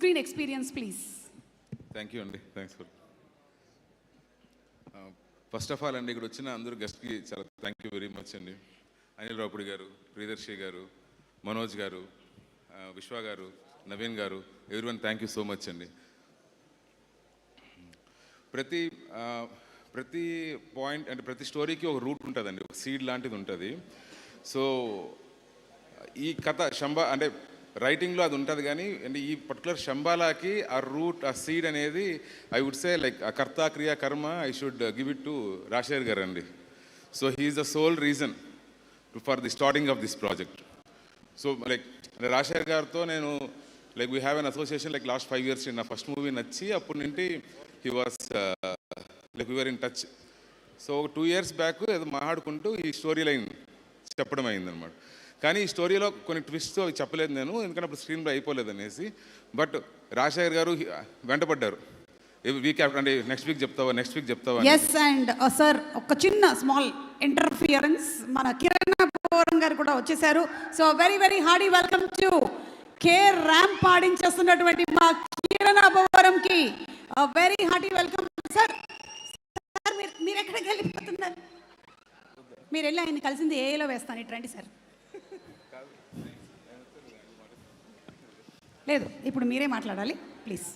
screen experience, please. Thank you, Andy. Thanks for. First of all అండి, ఇక్కడ వచ్చిన అందరూ గెస్ట్కి చాలా థ్యాంక్ యూ వెరీ మచ్ అండి. అనిల్ రావుపూడి గారు, ప్రియదర్శి గారు, మనోజ్ గారు, విశ్వ గారు, నవీన్ గారు, everyone thank you so much అండి. ప్రతి పాయింట్ అంటే ప్రతి స్టోరీకి ఒక రూట్ ఉంటుందండి, ఒక సీడ్ లాంటిది ఉంటుంది. సో ఈ కథ శంబా అంటే రైటింగ్లో అది ఉంటుంది, కానీ అంటే ఈ పర్టికులర్ శంబాలాకి ఆ రూట్, ఆ సీడ్ అనేది ఐ వుడ్ సే లైక్ ఆ కర్త క్రియా కర్మ I should give it to Rajasekhar garu అండి. So he is the sole reason for the starting of this project. So like Rajasekhar గారితో నేను like we have an association like last 5 years. నా first movie నచ్చి అప్పటి నుండి he was like we are in touch. So 2 years back ఏదో మాట్లాడుకుంటూ ఈ story line చెప్పడం అయిందనమాట. కానీ ఈ స్టోరీలో కొన్ని ట్విస్ట్స్ అవి చెప్పలేదు నేను, ఎందుకంటే అప్పుడు స్క్రీన్లో అయిపోలేదు అనేసి. బట్ రాజశేఖర్ గారు వెంటపడ్డారు, వీక్ అంటే నెక్స్ట్ వీక్ చెప్తావా. ఎస్, అండ్ సార్ ఒక చిన్న స్మాల్ ఇంటర్ఫియరెన్స్, మన కిరణ్ అబ్బవరం గారు కూడా వచ్చేసారు. So very very hearty welcome to K Ramp పాడించేస్తున్నటువంటి మా కిరణ్ అబ్బవరంకి వెరీ హార్డీ వెల్కమ్. సార్ మీరు ఎక్కడికి వెళ్ళిపోతున్నారు? మీరు వెళ్ళి ఆయన కలిసింది ఏలో వేస్తాను, ఇటు రండి సార్. లేదు, ఇప్పుడు మీరే మాట్లాడాలి ప్లీజ్.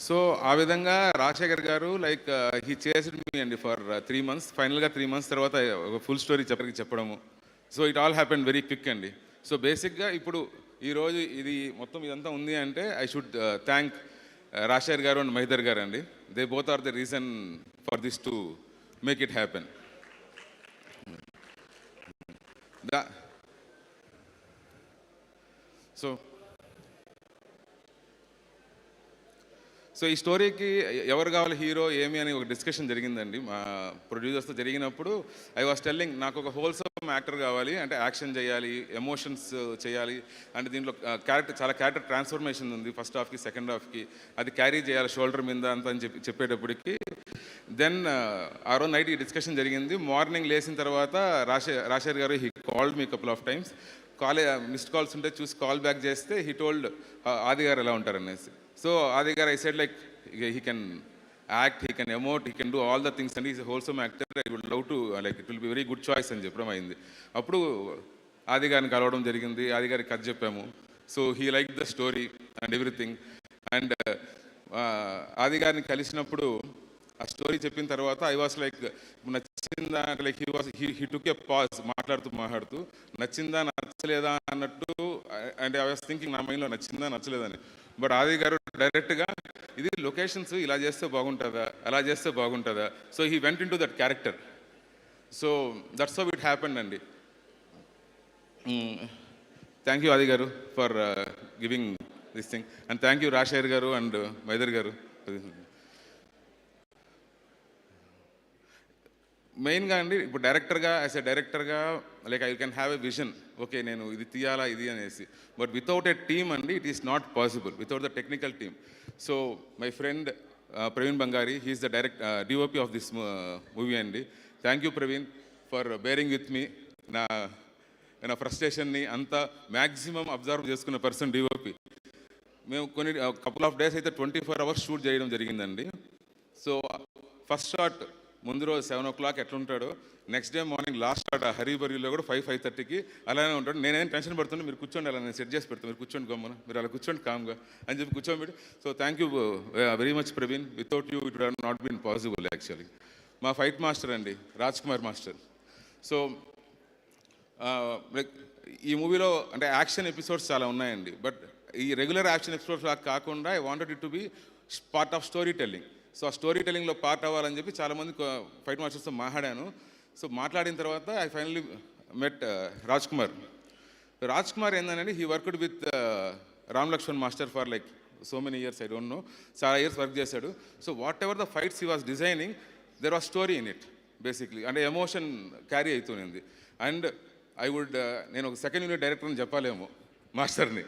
సో ఆ విధంగా రాజశేఖర్ గారు లైక్ హీ చేస్డ్ మీ అండి ఫర్ 3 months. ఫైనల్గా 3 months తర్వాత ఒక ఫుల్ స్టోరీ చెప్పడము. So it all happen very quick అండి. సో బేసిక్గా ఇప్పుడు ఈరోజు ఇది మొత్తం ఇదంతా ఉంది అంటే ఐ షుడ్ థ్యాంక్ రాజశేఖర్ గారు అండ్ మహిదర్ గారు అండి. They both are the reason for this to make it happen. So ఈ స్టోరీకి ఎవరు కావాలి హీరో ఏమి అని ఒక డిస్కషన్ జరిగిందండి మా ప్రొడ్యూసర్స్తో. జరిగినప్పుడు ఐ వాస్ టెల్లింగ్, నాకు ఒక హోల్సమ్ యాక్టర్ కావాలి, అంటే యాక్షన్ చేయాలి, ఎమోషన్స్ చేయాలి, అంటే దీంట్లో చాలా క్యారెక్టర్ ట్రాన్స్ఫర్మేషన్ ఉంది ఫస్ట్ హాఫ్కి సెకండ్ హాఫ్కి, అది క్యారీ చేయాలి షోల్డర్ మీద అంత అని చెప్పేటప్పటికి దెన్ ఆ రోజు నైట్ ఈ డిస్కషన్ జరిగింది. మార్నింగ్ లేచిన తర్వాత Rajasekhar garu he called me couple of times. Missed calls ఉంటే చూసి కాల్ బ్యాక్ చేస్తే హీ టోల్డ్ ఆది గారు ఎలా ఉంటారు అనేసి. So Adi garu I said like he can act, he can emote, he can do all the things and is wholesome actor, I would love to like it will be very good choice అని చెప్పడం అయింది. అప్పుడు ఆది గారిని కలవడం జరిగింది, ఆది గారికి కథ చెప్పాము. So he like the story and everything. And ఆది గారిని కలిసినప్పుడు ఆ స్టోరీ చెప్పిన తర్వాత ఐ వాస్ లైక్ నచ్చిందా అంటే like he took a pause మాట్లాడుతూ నచ్చిందా నచ్చలేదా అన్నట్టు. అండ్ ఐ వాస్ థింకింగ్, నా మైండ్లో నచ్చిందా నచ్చలేదని. బట్ ఆది గారు డైరెక్ట్గా ఇది లొకేషన్స్ ఇలా చేస్తే బాగుంటుందా, అలా చేస్తే బాగుంటుందా. So he went in to that character. So that's how it happened అండి. థ్యాంక్ యూ ఆది గారు for giving this thing, and thank you Rajasekhar గారు అండ్ మైదర్ గారు. మెయిన్గా అండి ఇప్పుడు యాజ్ ఎ డైరెక్టర్గా like I can have a vision, okay నేను ఇది తీయాలా ఇది అనేసి. బట్ వితౌట్ ఎ టీమ్ అండి it is not possible, without the technical team. So my friend Praveen Bangari, he is the DOP of this movie అండి. Thank you Praveen for bearing with me. నా ఫ్రస్ట్రేషన్ని అంతా మ్యాక్సిమం అబ్జర్వ్ చేసుకున్న పర్సన్ డిఓపి. మేము కొన్ని couple of days అయితే 24 hours shoot చేయడం జరిగిందండి. సో ఫస్ట్ షాట్ ముందు రోజు 7 o'clock ఎట్లుంటాడో, next day morning last shot హరిబరిలో కూడా 5-5:30కి అలానే ఉంటాడు. నేనేం టెన్షన్ పడుతుంటే మీరు కూర్చోండి, అలా నేను సెట్ చేసి పెడతాను, మీరు కూర్చోండి గమ్మున, మీరు అలా కూర్చోండి కామ్గా అని చెప్పి కూర్చోబెట్టి. So thank you very much Praveen, without you it would not been possible actually. మా ఫైట్ మాస్టర్ అండి Raj Kumar master. So like ఈ మూవీలో అంటే యాక్షన్ ఎపిసోడ్స్ చాలా ఉన్నాయండి, బట్ ఈ రెగ్యులర్ యాక్షన్ ఎపిసోడ్స్ లాగా కాకుండా I wanted it to be part of story telling. So ఆ స్టోరీ టెల్లింగ్లో పార్ట్ అవ్వాలని చెప్పి చాలామంది ఫైట్ మాస్టర్స్తో మాట్లాడాను. సో మాట్లాడిన తర్వాత I finally met Raj Kumar ఏంటంటే he worked with Ram Lakshman master for like so many years, I don't know, చాలా ఇయర్స్ వర్క్ చేశాడు. So whatever the fights he was designing there was story in it basically, అంటే emotion carry అవుతుంది. And నేను ఒక second unit director అని చెప్పాలేమో మాస్టర్ని.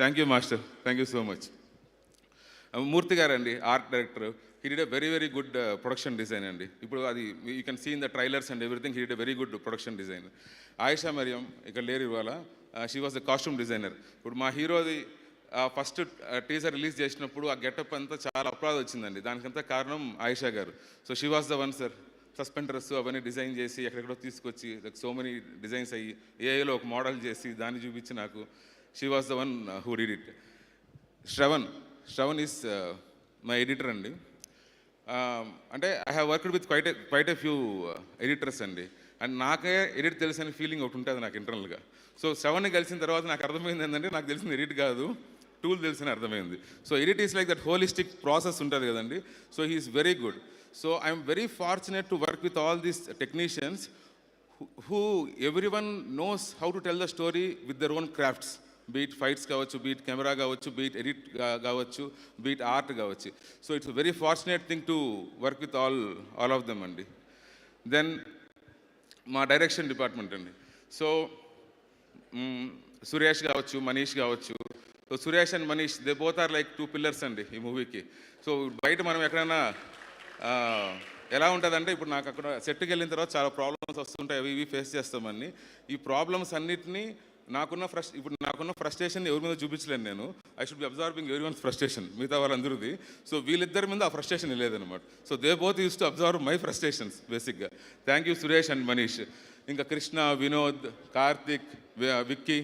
Thank you master, thank you so much. Murthy గారు అండి, art director. He did a very very good production design అండి. ఇప్పుడు అది you can see in the trailers and everything. He did a very good production design. Ayesha Mariam ఇక్కడ లేరు ఇవాళ. She was the costume designer. ఇప్పుడు మా హీరోది ఫస్ట్ టీజర్ రిలీజ్ చేసినప్పుడు ఆ గెటప్ అంతా చాలా అప్లాజ్ వచ్చిందండి. దానికంతా కారణం ఆయిషా గారు. So she was the one sir. Suspenders అవన్నీ డిజైన్ చేసి ఎక్కడెక్కడో తీసుకొచ్చి లైక్ సో మెనీ డిజైన్స్ అయ్యి ఏఐలో ఒక మోడల్ చేసి దాన్ని చూపించి నాకు she was the one who did it. Shravan is my editor అండి. అంటే I have worked with quite a few editors అండి. అండ్ నాకే ఎడిట్ తెలిసిన ఫీలింగ్ ఒకటి ఉంటుంది నాకు ఇంటర్నల్గా. సో శ్రవణ్ని కలిసిన తర్వాత నాకు అర్థమైంది ఏంటంటే నాకు తెలిసిన ఎడిట్ కాదు, టూల్ తెలిసిన అర్థమైంది. So edit is like that holistic process ఉంటుంది కదండి. So he is very good. So I'm very fortunate to work with all these technicians who everyone knows how to tell the story with their own crafts. Be it fights కావచ్చు, be it camera కావచ్చు, be it edit కావచ్చు, be it art కావచ్చు. So it's very fortunate thing to work with all of them అండి. Then మా direction department అండి. So Suresh కావచ్చు, మనీష్ కావచ్చు. So Suresh and Manish they both are like 2 pillars అండి ఈ మూవీకి. సో బయట మనం ఎక్కడైనా ఎలా ఉంటుందంటే, ఇప్పుడు నాకు అక్కడ సెట్కి వెళ్ళిన తర్వాత చాలా ప్రాబ్లమ్స్ వస్తుంటాయి, అవి ఇవి ఫేస్ చేస్తామని. ఈ ప్రాబ్లమ్స్ అన్నిటినీ ఇప్పుడు నాకున్న ఫ్రస్ట్రేషన్ ఎవరి మీద చూపించలేను నేను. I should be absorbing every one's frustration, మిగతా వాళ్ళందరిది. సో వీళ్ళిద్దరి మీద ఆ ఫ్రస్ట్రేషన్ లేదనమాట. So they both use to observe my frustrations బేసిక్గా. Thank you Suresh and Manish. ఇంకా కృష్ణ, వినోద్, కార్తిక్, విక్కీ,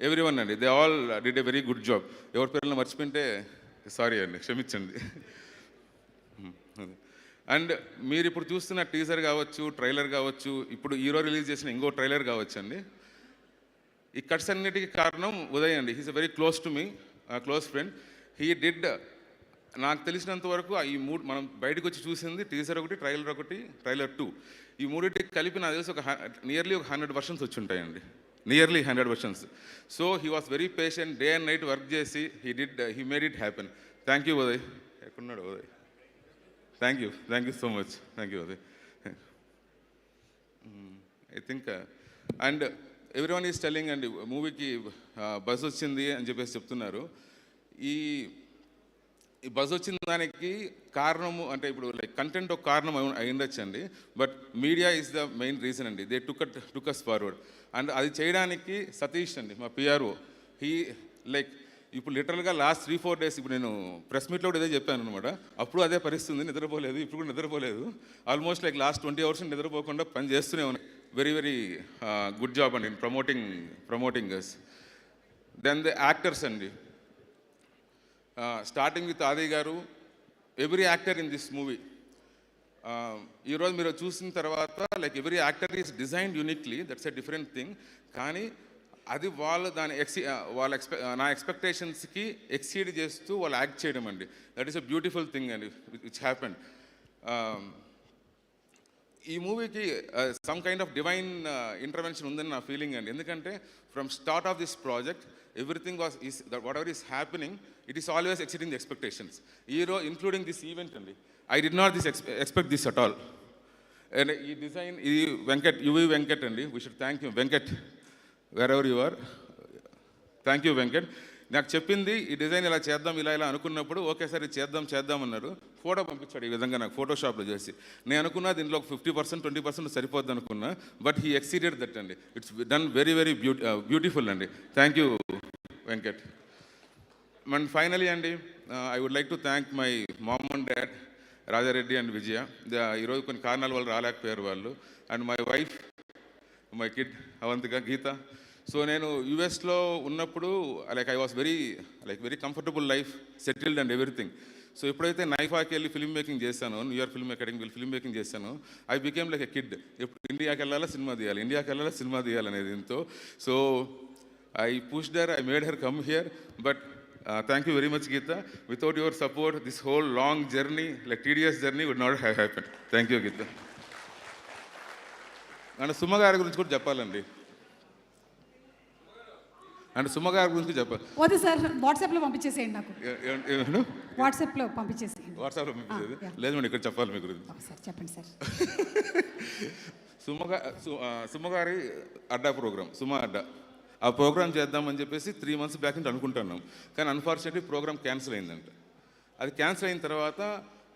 ఎవ్రీ వన్ అండి. They all did a very good job. ఎవరి పేర్లను మర్చిపోయింటే సారీ అండి, క్షమించండి. అండ్ మీరు ఇప్పుడు చూస్తున్న టీజర్ కావచ్చు, ట్రైలర్ కావచ్చు, ఇప్పుడు హీరో రిలీజ్ చేసిన ఇంకో ట్రైలర్ కావచ్చు అండి, ఈ కట్స్ అన్నిటికీ కారణం ఉదయ్ అండి. He's a very close to me, close friend. He did, నాకు తెలిసినంత వరకు ఈ మనం బయటకు వచ్చి చూసింది టీజర్ ఒకటి, ట్రైలర్ ఒకటి, ట్రైలర్ 2. ఈ మూడింటికి కలిపి నాకు తెలిసి నియర్లీ ఒక 100 వర్షన్స్ వచ్చి ఉంటాయండి, nearly 100 versions. So he was very patient, day and night work చేసి he made it happen. Thank you Uday. ఎక్కడున్నాడు Uday? Thank you so much. Thank you Uday. I think and everyone is telling అండి, మూవీకి buzz వచ్చింది అని చెప్పేసి చెప్తున్నారు. ఈ బజ్ వచ్చిన దానికి కారణము అంటే ఇప్పుడు లైక్ కంటెంట్ ఒక కారణం అయి ఉండొచ్చు అండి, but media is the main reason అండి. They took us forward. And అది చేయడానికి సతీష్ అండి, మా పిఆర్ఓ, హీ లైక్ ఇప్పుడు లిటరల్గా లాస్ట్ 3-4 డేస్, ఇప్పుడు నేను ప్రెస్ మీట్లో కూడా ఇదే చెప్పాను అనమాట. అప్పుడు అదే పరిస్థితి, నిద్రపోలేదు, ఇప్పుడు కూడా నిద్రపోలేదు. ఆల్మోస్ట్ లైక్ లాస్ట్ 20 అవర్స్ నిద్రపోకుండా పని చేస్తూనే ఉన్నాయి. వెరీ వెరీ గుడ్ జాబ్ అండి promoting us. Then the actors అండి, starting with Adi garu, every actor in this movie. ఈరోజు మీరు చూసిన తర్వాత like every actor is designed uniquely, that's a different thing. కానీ అది వాళ్ళు నా ఎక్స్పెక్టేషన్స్కి ఎక్సీడ్ చేస్తూ వాళ్ళు యాక్ట్ చేయడం అండి. That is a beautiful thing అండి విచ్ హ్యాపెండ్. ఈ మూవీకి some kind of divine intervention ఉందని నా ఫీలింగ్ అండి. ఎందుకంటే from start of this project everything whatever is happening, it is always exceeding the expectations. Including this event అండి, I did not expect this at all. And ఈ design, ఇది UV Venkat అండి. We should thank you Venkat, wherever you are. Thank you Venkat. నాకు చెప్పింది ఈ design ఇలా చేద్దాం, ఇలా అనుకున్నప్పుడు ఓకే సార్ ఇది చేద్దాం అన్నారు. ఫోటో పంపించాడు ఈ విధంగా నాకు ఫోటోషాప్లో చేసి. నేను అనుకున్నా దీంట్లో ఒక 50% 20% సరిపోద్ది అనుకున్నా, బట్ హీ ఎక్సీడెడ్ దట్ అండి. It's done very very beautiful అండి. Thank you Venkat. And finally అండి, I would like to thank my mom and dad, Rajareddy and Vijaya. ఈరోజు కొన్ని కారణాల వల్ల రాలేకపోయారు వాళ్ళు. And my wife, my kid Avantika, Geetha. So నేను యుఎస్లో ఉన్నప్పుడు I was very comfortable life, settled and everything. So ఎప్పుడైతే నైఫాకి వెళ్ళి ఫిల్మ్ మేకింగ్ చేశాను, న్యూయార్క్ ఫిల్మ్ అకాడమీకి వెళ్ళి ఫిల్మ్ మేకింగ్ చేశాను, I became like a kid. ఎప్పుడు ఇండియాకి వెళ్ళాలా సినిమా తీయాలనేది ఎంతో. So I pushed her, I made her come here. But thank you very much Geetha. Without your support this whole long journey, like tedious journey, would not have happen. Thank you Geetha. And Suma గారి గురించి కూడా చెప్పాలండి. And Suma గారి గురించి చెప్పాలి. వద్దు sir, వాట్సాప్లో పంపించేసేయండి నాకు. వాట్సాప్లో పంపించేసేయండి. వాట్సాప్లో పంపించేది లేదు మేడం, ఇక్కడ చెప్పాలి మీ గురించి. సార్ చెప్పండి సార్. సుమ గారి అడ్డా ప్రోగ్రామ్, సుమ అడ్డా, ఆ ప్రోగ్రామ్ చేద్దామని చెప్పేసి 3 months బ్యాక్ నుంచి అనుకుంటున్నాం. కానీ అన్ఫార్చునేట్లీ ప్రోగ్రామ్ క్యాన్సిల్ అయిందంట. అది క్యాన్సిల్ అయిన తర్వాత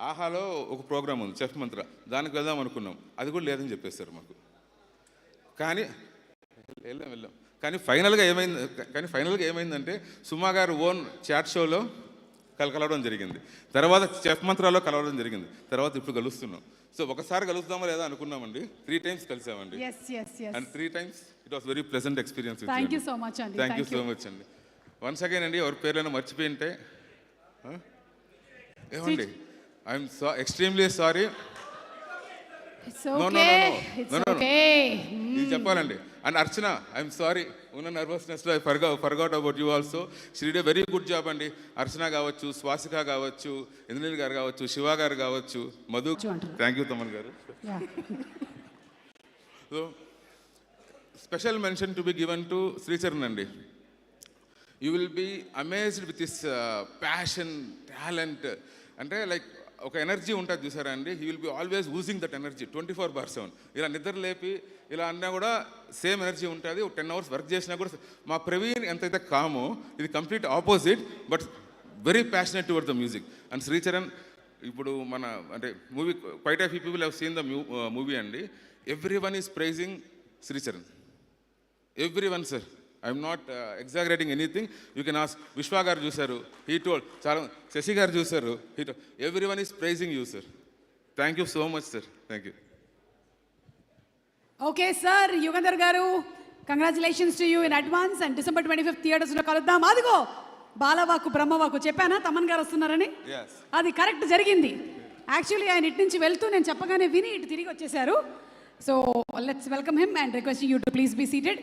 ఆహాలో ఒక ప్రోగ్రామ్ ఉంది చెఫ్ మంత్ర, దానికి వెళ్దాం అనుకున్నాం, అది కూడా లేదని చెప్పేశారు మాకు. కానీ వెళ్ళాం కానీ ఫైనల్గా ఏమైందంటే సుమా గారు ఓన్ చాట్ షోలో కలవడం జరిగింది, తర్వాత చెఫ్ మంత్రాలో కలవడం జరిగింది, తర్వాత ఇప్పుడు కలుస్తున్నాం. సో ఒకసారి కలుస్తామో లేదా అనుకున్నామండి, 3 times కలిసామండి. And 3 times it was very pleasant experience. Thank you so much అండి. థ్యాంక్ యూ సో మచ్ అండి. వన్స్ అగైన్ అండి, ఎవరి పేర్లైనా మర్చిపోయి ఉంటే ఏమండి, ఐఎమ్ ఎక్స్ట్రీమ్లీ సారీ. ఇది చెప్పాలండి. అండ్ అర్చన, ఐఎమ్ సారీ, ఉన్న నర్వస్నెస్లో I forgot about you also. She did a very good job అండి. అర్చన కావచ్చు, స్వాసిక కావచ్చు, ఇంద్రనీల్ గారు కావచ్చు, శివ గారు కావచ్చు, మధు. థ్యాంక్ యూ తమన్ గారు. So special mention to be given to Sricharan అండి. You will be amazed with this passion, talent. అంటే లైక్ ఒక ఎనర్జీ ఉంటుంది చూసారా అండి, he will be always using that energy 24/7. ఇలా నిద్ర లేపి ఇలా అన్నా కూడా సేమ్ ఎనర్జీ ఉంటుంది. ఒక 10 hours వర్క్ చేసినా కూడా. మా ప్రవీణ్ ఎంతైతే కామో, ఇది complete opposite, but very passionate toward the music. And Sricharan ఇప్పుడు మన అంటే movie quite of people have seen the movie అండి. Every one is praising Sricharan, every one sir. I'm not exaggerating anything. You can ask Vishwa గారు చూశారు, he told. చాలా శశి గారు చూశారు, he told. Every one is praising you sir. Thank you so much sir. Thank you. Okay sir, Yugandhar గారు, congratulations to you in advance. And December 25th థియేటర్స్లో కలుద్దాం. అదిగో బాలవాకు బ్రహ్మవాకు చెప్పానా తమన్ గారు వస్తున్నారని, అది కరెక్ట్ జరిగింది. యాక్చువల్లీ ఆయన ఇటు నుంచి వెళ్తూ నేను చెప్పగానే విని ఇటు తిరిగి వచ్చేసారు. So let's welcome him and request you to please be seated.